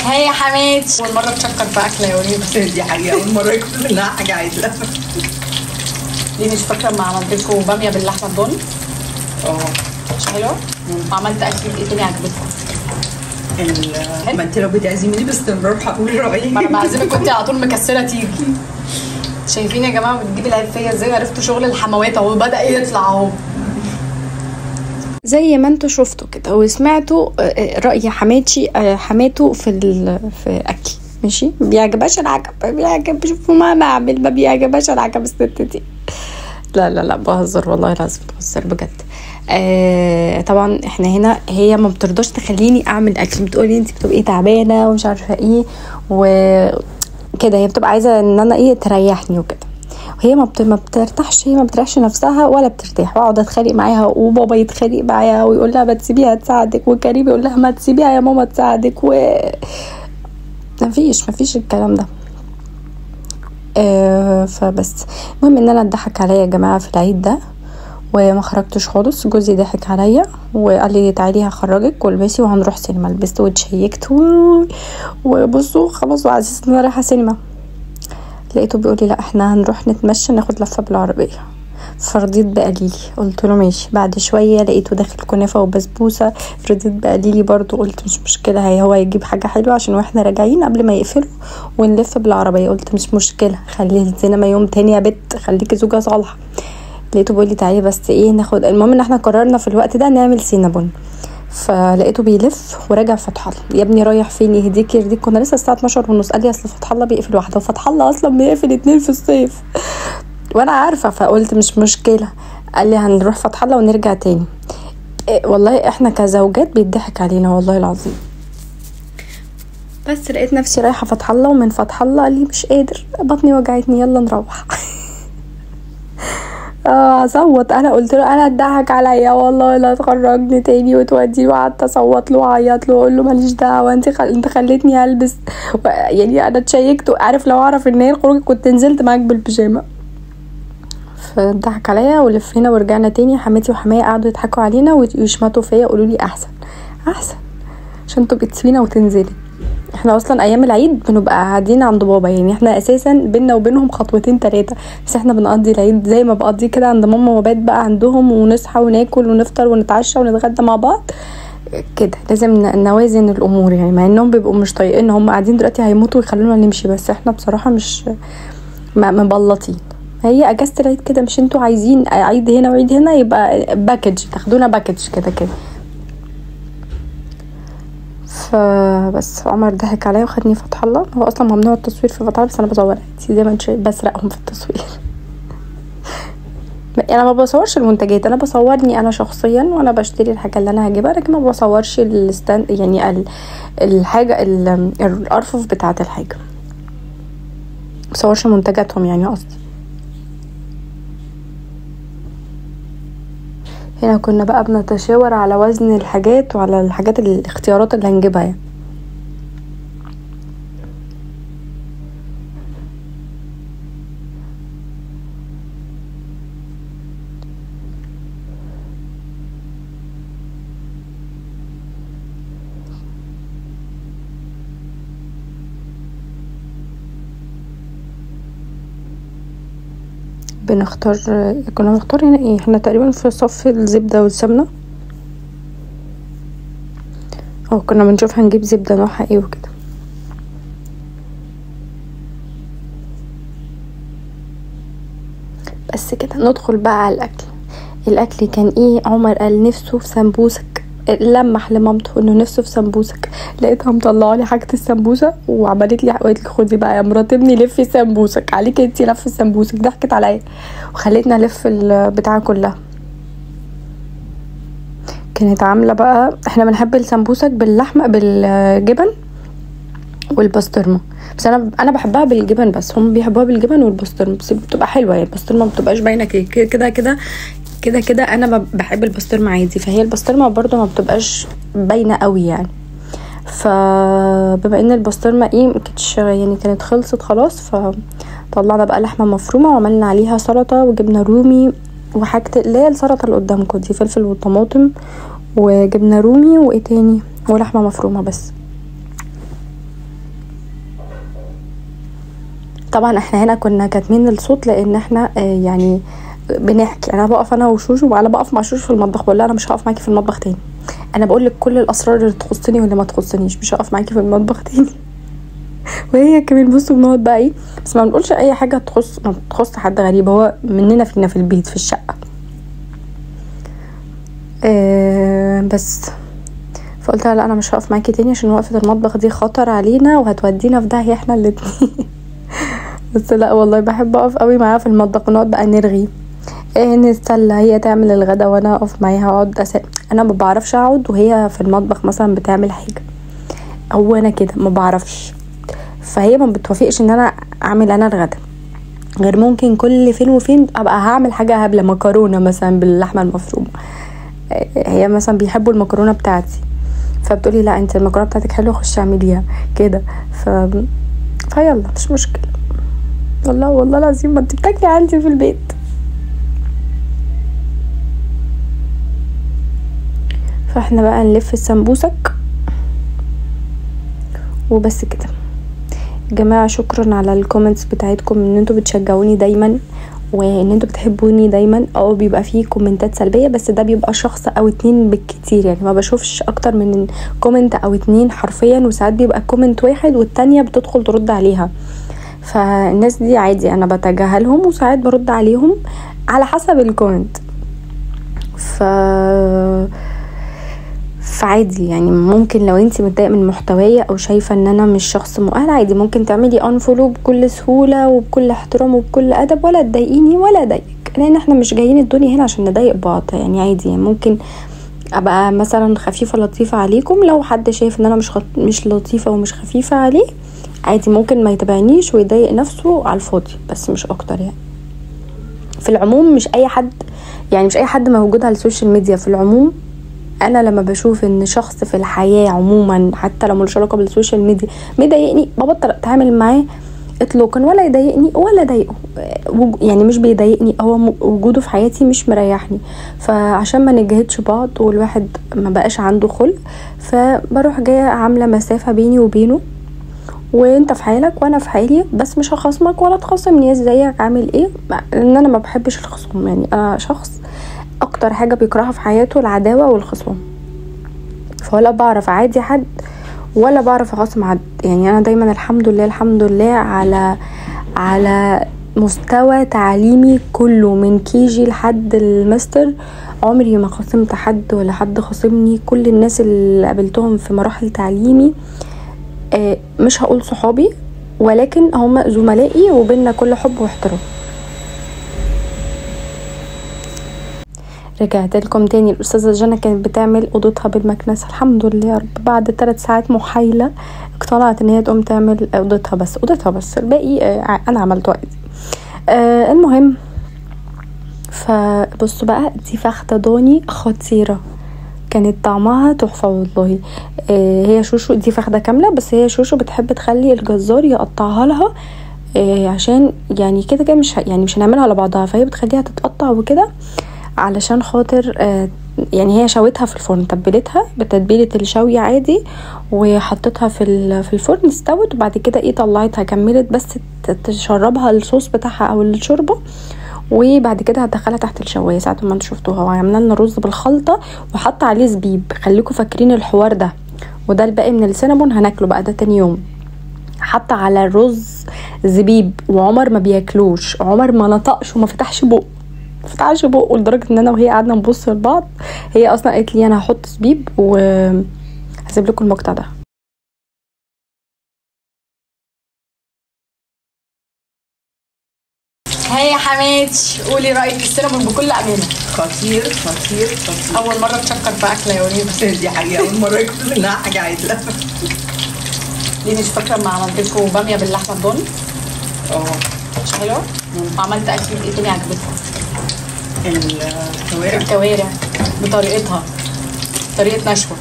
هي يا حماتي اول مره تشكر في اكله يا وليد. بس دي حقيقه اول مره يكون منها حاجه عادله. دي مش فاكره ما عملت لكم باميه باللحمه الضاني؟ مش حلوه؟ وعملت اكل ايه تاني عجبتكم؟ ما انت لو بتعزميني باستمرار هقول رايي. ما انا بعزمك كنت على طول مكسله تيجي. شايفين يا جماعه بتجيب العيب فيا ازاي؟ عرفتوا شغل الحموات اهو بدا يطلع اهو. زي ما انتوا شفتوا كده وسمعتوا رأي حماته في اكل. ماشي، ما بيعجبهاش العجب، ما بيعجب. شوفوا ما بعمل، ما بيعجبهاش العجب الست دي. لا بهزر والله العظيم، بهزر بجد. طبعا احنا هنا هي ما بترضاش تخليني اعمل اكل، بتقولي انت بتبقي تعبانه ومش عارفه ايه وكده. هي بتبقى عايزه ان انا ايه تريحني وكده، وهي ما بترتاحش، هي ما بتريحش نفسها ولا بترتاح. واقعد اتخانق معاها وبابا يتخانق معاها ويقول لها ما تسيبيها تساعدك، وكريم يقول لها ما تسيبيها يا ماما تساعدك، مفيش الكلام ده. فبس المهم ان انا اتضحك عليا يا جماعه في العيد ده وما خرجتش خالص. جوزي ضحك عليا وقال لي تعالي هخرجك والبسي وهنروح سينما. لبست واتشيكت وبصوا خلاص وعلى اساس ان انا رايحه سينما. لقيته بيقول لي لا احنا هنروح نتمشى ناخد لفه بالعربيه. فرضيت بقليلي، قلت له ماشي. بعد شويه لقيته داخل كنافه وبسبوسه، رضيت بقليلي برضو، قلت مش مشكله، هو هيجيب حاجه حلوه عشان واحنا راجعين قبل ما يقفلوا ونلف بالعربيه. قلت مش مشكله، خلي السينما يوم تاني يا بت، خليكي زوجه صالحه. لقيته بيقول لي تعالي بس ايه ناخد. المهم ان احنا قررنا في الوقت ده نعمل سينابون. فلقيته بيلف وراجع فتح الله. يا ابني رايح فين؟ يهديك يرضيك. كنا لسه الساعه 12:30. قال لي اصل فتح الله بيقفل واحده، وفتح الله اصلا بيقفل 2 في الصيف وانا عارفه. فقلت مش مشكله. قال لي هنروح فتح الله ونرجع تاني. والله احنا كزوجات بيضحك علينا والله العظيم. بس لقيت نفسي رايحه فتح الله، ومن فتح الله قال لي مش قادر، بطني وجعتني، يلا نروح. اصوت. انا قلت له انا اتضحك عليا والله لا تخرجني تاني وتودي. وقعدت اصوت له وعيط له واقول له ماليش دعوه، انت خليتني البس. يعني انا اتشيكت، عارف لو اعرف ان هي الخروج كنت نزلت معاك بالبيجامه. فضحك عليا ولفينا ورجعنا تاني. حماتي وحماية قعدوا يضحكوا علينا ويشمتوا فيا يقولوا لي احسن عشان تبقي تسوينا وتنزلي. احنا اصلا ايام العيد بنبقى قاعدين عند بابا، يعني احنا اساسا بينا وبينهم 2-3 بس احنا بنقضي العيد زي ما بقضي كده عند ماما وبات بقى عندهم، ونصحى وناكل ونفطر ونتعشى ونتغدى مع بعض كده. لازم نوازن الامور يعني، مع انهم بيبقوا مش طايقين، هم قاعدين دلوقتي هيموتوا ويخلونا نمشي، بس احنا بصراحه مش مبلطين. هي اجازه العيد كده، مش انتوا عايزين عيد هنا وعيد هنا، يبقى باكج، تاخدونا باكج كده. فبس عمر ضحك عليا وخدني فتح الله. هو اصلا ممنوع التصوير في فتح الله، بس انا بصور عادي زي ما انت شايف، بسرقهم في التصوير. انا ما بصورش المنتجات، انا بصورني انا شخصيا وانا بشتري الحاجه اللي انا هجيبها، لكن ما بصورش يعني الحاجه الارفف بتاعه الحاجه، ما بصورش منتجاتهم يعني قصدي. هنا كنا بقى بنتشاور على وزن الحاجات وعلى الحاجات الاختيارات اللي هنجيبها يعني. كنا بنختار هنا ايه، احنا تقريبا في صف الزبدة والسمنة. كنا بنشوف هنجيب زبدة نوعها ايه وكده. بس كده ندخل بقى على الاكل كان ايه. عمر قال نفسه في سمبوسك، لمح لمامته انه نفسه في سمبوسك. لقيتها مطلعه لي حاجه السمبوسه وعملت لي، قالت لي خدي بقى يا مرات ابني لفي سمبوسك، عليك انتي لف السمبوسك. ضحكت عليا وخلتني الف البتاعه كلها. كانت عامله بقى، احنا بنحب السمبوسك باللحمه بالجبن والبسطرمه، بس انا بحبها بالجبن، بس هم بيحبوها بالجبن والبسطرمه، بس بتبقى حلوه يعني. البسطرمه ما بتبقاش باينه كده. انا بحب البسطرمه عادي، فهي البسطرمه برضو ما بتبقاش باينه قوي يعني. فبما ان البسطرمه ايه مكنتش يعني كانت خلصت خلاص، فطلعنا بقى لحمه مفرومه وعملنا عليها سلطه وجبنه رومي وحاجه اللي هي السلطه اللي قدامكم دي، فلفل وطماطم، وجبنه رومي، وايه تاني، ولحمه مفرومه بس. طبعا احنا هنا كنا كاتمين الصوت لان احنا يعني بنحكي. انا بقف انا وشوشو، وانا بقف مع شوشو في المطبخ بقول لها انا مش هقف معاكي في المطبخ تاني، انا بقول لك كل الاسرار اللي تخصني واللي ما تخصنيش، مش هقف معاكي في المطبخ تاني. وهي كمان بصوا بنقعد بقى ايه، بس ما بنقولش اي حاجه ما تخص حد غريب، هو مننا فينا في البيت في الشقه. بس فقلت لها لا انا مش هقف معاكي تاني عشان وقفه المطبخ دي خطر علينا وهتودينا في داهيه احنا الاتنين. بس لا والله بحب اقف قوي معاها في المطبخ ونقعد بقى نرغي نتسلى، هي تعمل الغدا وانا اقف معاها اقعد انا ما بعرفش اقعد وهي في المطبخ مثلا بتعمل حاجه او انا كده ما بعرفش، فهي ما بتوافقش ان انا اعمل انا الغدا، غير ممكن كل فين وفين ابقى هعمل حاجه هبله، مكرونه مثلا باللحمه المفرومه، هي مثلا بيحبوا المكرونه بتاعتي فبتقولي لا انت المكرونه بتاعتك حلوه خشي اعمليها كده، فيلا مش مشكله. والله العظيم ما انت بتاكلي عندي في البيت. فاحنا بقى نلف السمبوسك وبس كده. جماعه شكرا على الكومنتس بتاعتكم، ان انتوا بتشجعوني دايما وان انتوا بتحبوني دايما. بيبقى فيه كومنتات سلبيه بس ده بيبقى شخص او 2 بالكتير، يعني ما بشوفش اكتر من كومنت او 2 حرفيا، وساعات بيبقى كومنت واحد والتانية بتدخل ترد عليها، فالناس دي عادي انا بتجاهلهم وساعات برد عليهم على حسب الكومنت. فعادي يعني ممكن لو انتي متضايقه من محتوايا او شايفه ان انا مش شخص مؤهل، عادي ممكن تعملي انفولو بكل سهوله وبكل احترام وبكل ادب، ولا تضايقيني ولا اضايقك، لان احنا مش جايين الدنيا هنا عشان نضايق بعض. يعني عادي يعني ممكن ابقى مثلا خفيفه لطيفه عليكم، لو حد شايف ان انا مش لطيفه ومش خفيفه عليه عادي ممكن ما يتابعنيش ويضايق نفسه على الفاضي، بس مش اكتر. يعني في العموم مش اي حد موجود على السوشيال ميديا. في العموم انا لما بشوف ان شخص في الحياه عموما حتى لو ملوش علاقه بالسوشيال ميديا مضايقني ببطل اتعامل معاه اطلاقا، ولا يضايقني ولا اضايقه، يعني مش بيضايقني، هو وجوده في حياتي مش مريحني، فعشان ما نجهدش بعض والواحد ما بقاش عنده خلق فبروح جايه عامله مسافه بيني وبينه، وانت في حالك وانا في حالي، بس مش هخصمك ولا تخصمني ازيك عامل ايه، لان انا ما بحبش الخصوم. يعني انا شخص اكتر حاجه بيكرهها في حياته العداوه والخصوم، فولا بعرف عادي حد ولا بعرف اخصم حد. يعني انا دايما الحمد لله على مستوى تعليمي كله من كيجي لحد الماستر عمري ما خصمت حد ولا حد خصمني. كل الناس اللي قابلتهم في مراحل تعليمي مش هقول صحابي ولكن هم زملائي وبيننا كل حب واحترام. رجعت لكم تاني. الاستاذه جنى كانت بتعمل اوضتها بالمكنسه، الحمد لله يا رب بعد 3 ساعات محايله اقتنعت ان هي تقوم تعمل اوضتها بس الباقي انا عملته عادي. المهم فبصوا بقى دي فخده ضاني خطيره، كانت طعمها تحفه والله. هي شوشو دي فخده كامله، بس هي شوشو بتحب تخلي الجزار يقطعها لها عشان يعني كده مش هنعملها على بعضها، فهي بتخليها تتقطع وكده علشان خاطر يعني هي شويتها في الفرن، تبلتها بتتبيله الشوي عادي وحطيتها في الفرن استوت، وبعد كده طلعتها كملت بس تشربها الصوص بتاعها او الشوربه، وبعد كده هدخلها تحت الشوايه ساعه ما انتوا شفتوها. وعملنا لنا رز بالخلطه وحط عليه زبيب، خليكم فاكرين الحوار ده، وده الباقي من السينابون هناكله بقى ده تاني يوم. حط على الرز زبيب وعمر ما بياكلوش، عمر ما نطقش وما فتحش بقه لدرجه ان انا وهي قعدنا نبص لبعض. هي اصلا قالت لي انا هحط زبيب وهسيب لكم المقطع ده. هيا يا حماتي قولي رايك في السينابون بكل امانه. خطير. اول مره تشكر في اكله يا وليده. دي حقيقه اول مره يكون انها حاجه عادله. ليه مش فاكره ما عملت لكم باميه باللحمه الضاني؟ مش حلوه؟ وعملت اكله ايه تاني عجبتكم؟ الكوارع بطريقتها، طريقه نشوه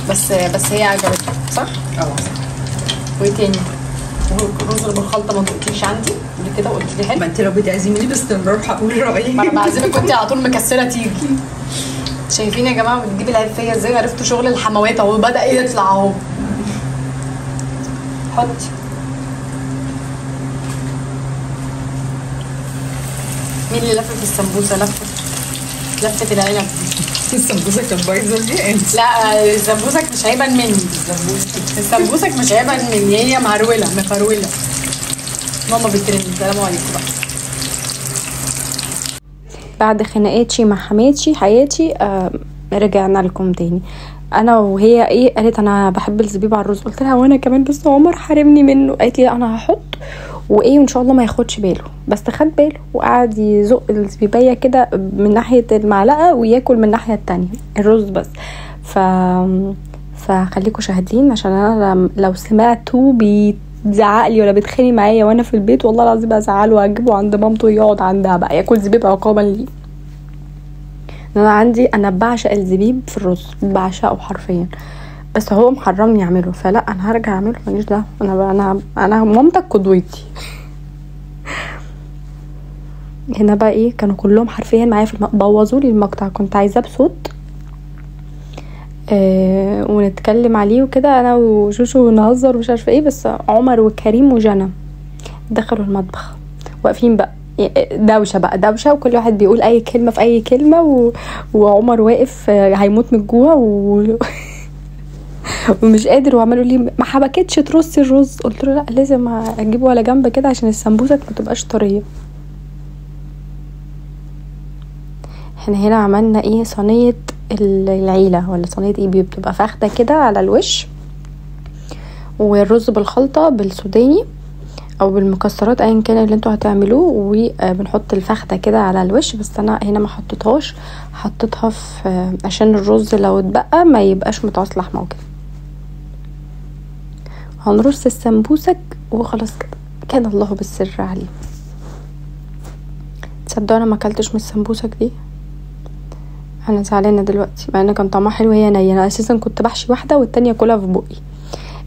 بس هي عجبتك صح؟ وايه تاني؟ الرز بالخلطه ما دقتيش عندي قبل كده وقلت لي حلو. ما انت لو بتعزميني باستمرار هقول رايي. ما انا بعزمك وانت على طول مكسله تيجي. شايفين يا جماعه بتجيبي العيب فيا ازاي؟ عرفتوا شغل الحموات اهو بدا يطلع اهو. حطي مين اللي لفت السمبوسه؟ لفت العنب. السمبوسه كانت بايظه دي انت. لا السمبوسك مش هيبان مني، السمبوسك مش هيبان مني، هي مهروله مفروله. ماما بترن. السلام عليكم بقى. بعد خناقاتي مع حياتي رجعنا لكم تاني. انا وهي ايه، قالت انا بحب الزبيب على الرز، قلت لها وانا كمان بس عمر حرمني منه. قالت لي انا هحط وايه وان شاء الله ما ياخدش باله، بس خد باله وقعد يزق الزبيبيه كده من ناحيه المعلقه وياكل من الناحيه التانية الرز بس. فخليكم شاهدين، عشان انا لو سمعتوا بيزعق لي ولا بيتخانق معايا وانا في البيت والله العظيم ازعله واجيبه عند مامته يقعد عندها بقى ياكل زبيب عقابا ليه. انا بعشق الزبيب في الرز، بعشقه حرفيا، بس هو محرمني اعمله، فلا انا هرجع اعمله ماليش دعوه. انا مامتك قدوتي. هنا بقى ايه، كانوا كلهم حرفيا معايا في بوظوا لي المقطع. كنت عايزاه بصوت ونتكلم عليه وكده انا وشوشو ونهزر ومش عارفه ايه، بس عمر وكريم وجنى دخلوا المطبخ واقفين بقى دوشه وكل واحد بيقول اي كلمه في اي كلمه وعمر واقف هيموت من الجوع ومش قادر، وعملوا لي ما حبكتش ترصي الرز. قلت له لا لازم اجيبه على جنب كده عشان السمبوسه ما تبقاش طريه. احنا هنا عملنا ايه، صينيه العيله ولا صينيه ايه، بتبقى فاخده كده على الوش، والرز بالخلطه بالسوداني او بالمكسرات ايا كان اللي انتوا هتعملوه، وبنحط الفخده كده على الوش. بس انا هنا ما حطيتهاش، حطيتها في عشان الرز لو اتبقى ما يبقاش متعصلح معاه كده. هنرص السمبوسك وخلاص كده كان الله بالسر عليه. تصدقوا انا ما اكلتش من السمبوسك دي، انا زعلانه دلوقتي مع ان كان طعمها حلو هي نيه. انا اساسا كنت بحشي واحده والتانيه كلها في بقي.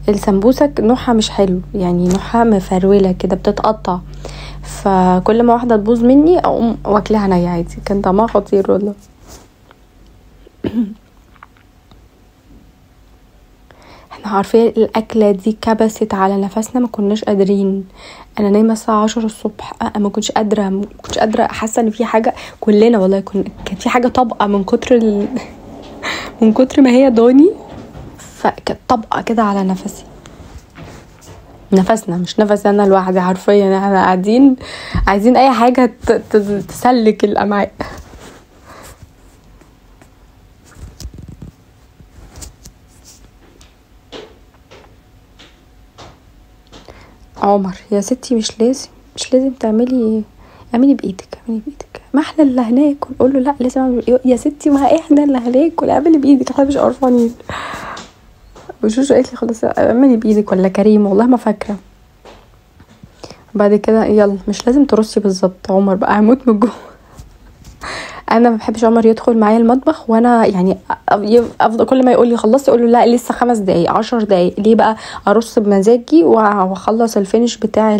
السمبوسك نوعها مش حلو، يعني نوعها مفروله كده بتتقطع، فكل ما واحده تبوظ مني اقوم واكلها نيه عادي. كان طعمها خطير والله. احنا عارفين الاكله دي كبست على نفسنا، ما كناش قادرين. انا نايمه الساعه 10 الصبح، ما كنتش قادره حاسه ان في حاجه، كلنا والله كان في حاجه طبقه من كتر من كتر ما هي ضاني، فكانت طبقه كده على نفسنا مش نفسي انا لوحدي حرفيا. احنا قاعدين عايزين اي حاجه تسلك الامعاء. عمر يا ستي مش لازم تعملي، اعملي بايدك ما احنا اللي هناكل. قول له لا لازم اعمل يا ستي، ما احنا اللي هناكل، اعملي بايدك احنا مش قرفانين. وشوشو قالت لي خلاص اعملي بايدك، ولا كريم والله ما فاكره. بعد كده يلا مش لازم ترصي بالظبط. عمر بقى هيموت من الجوع. انا ما بحبش عمر يدخل معايا المطبخ وانا يعني افضل كل ما يقول لي خلصتي اقول له لا لسه 5 دقايق 10 دقايق. ليه بقى؟ ارص بمزاجي واخلص الفينش بتاع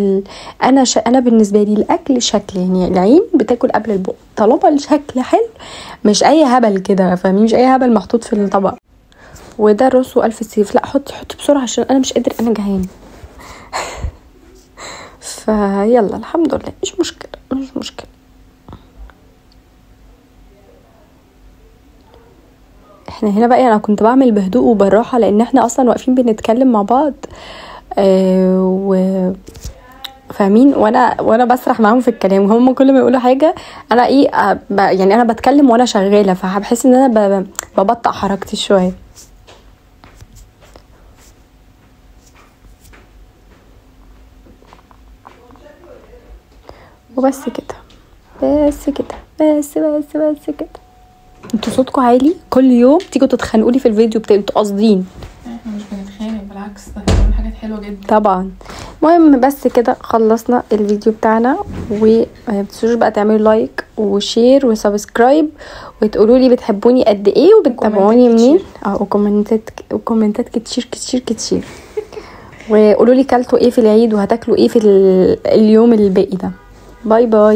انا بالنسبه لي الاكل شكل، يعني العين بتاكل قبل البق طالما الشكل حلو، مش اي هبل كده فاهمين، مش اي هبل محطوط في الطبق. وده رصه الف سيف. لا حط بسرعه عشان انا مش قادر، انا جعان. فيلا الحمد لله مش مشكله. احنا هنا بقى انا كنت بعمل بهدوء وبالراحه لان احنا اصلا واقفين بنتكلم مع بعض فاهمين، وانا بسرح معاهم في الكلام. هم كل ما يقولوا حاجه انا ايه يعني انا بتكلم وانا شغاله، فبحس ان انا ببطئ حركتي شويه. وبس كده بس كده. انتوا صوتكم عالي، كل يوم تيجوا تتخانقوا لي في الفيديو بتاعي، انتوا قاصدين. احنا مش بنتخانق بالعكس، ده بنعمل حاجات حلوه جدا طبعا. المهم بس كده خلصنا الفيديو بتاعنا، وما تنسوش بقى تعملوا لايك وشير وسبسكرايب وتقولوا لي بتحبوني قد ايه وبتتابعوني منين. وكومنتات كتير وقولوا لي كلتوا ايه في العيد وهتاكلوا ايه في اليوم الباقي ده. باي باي.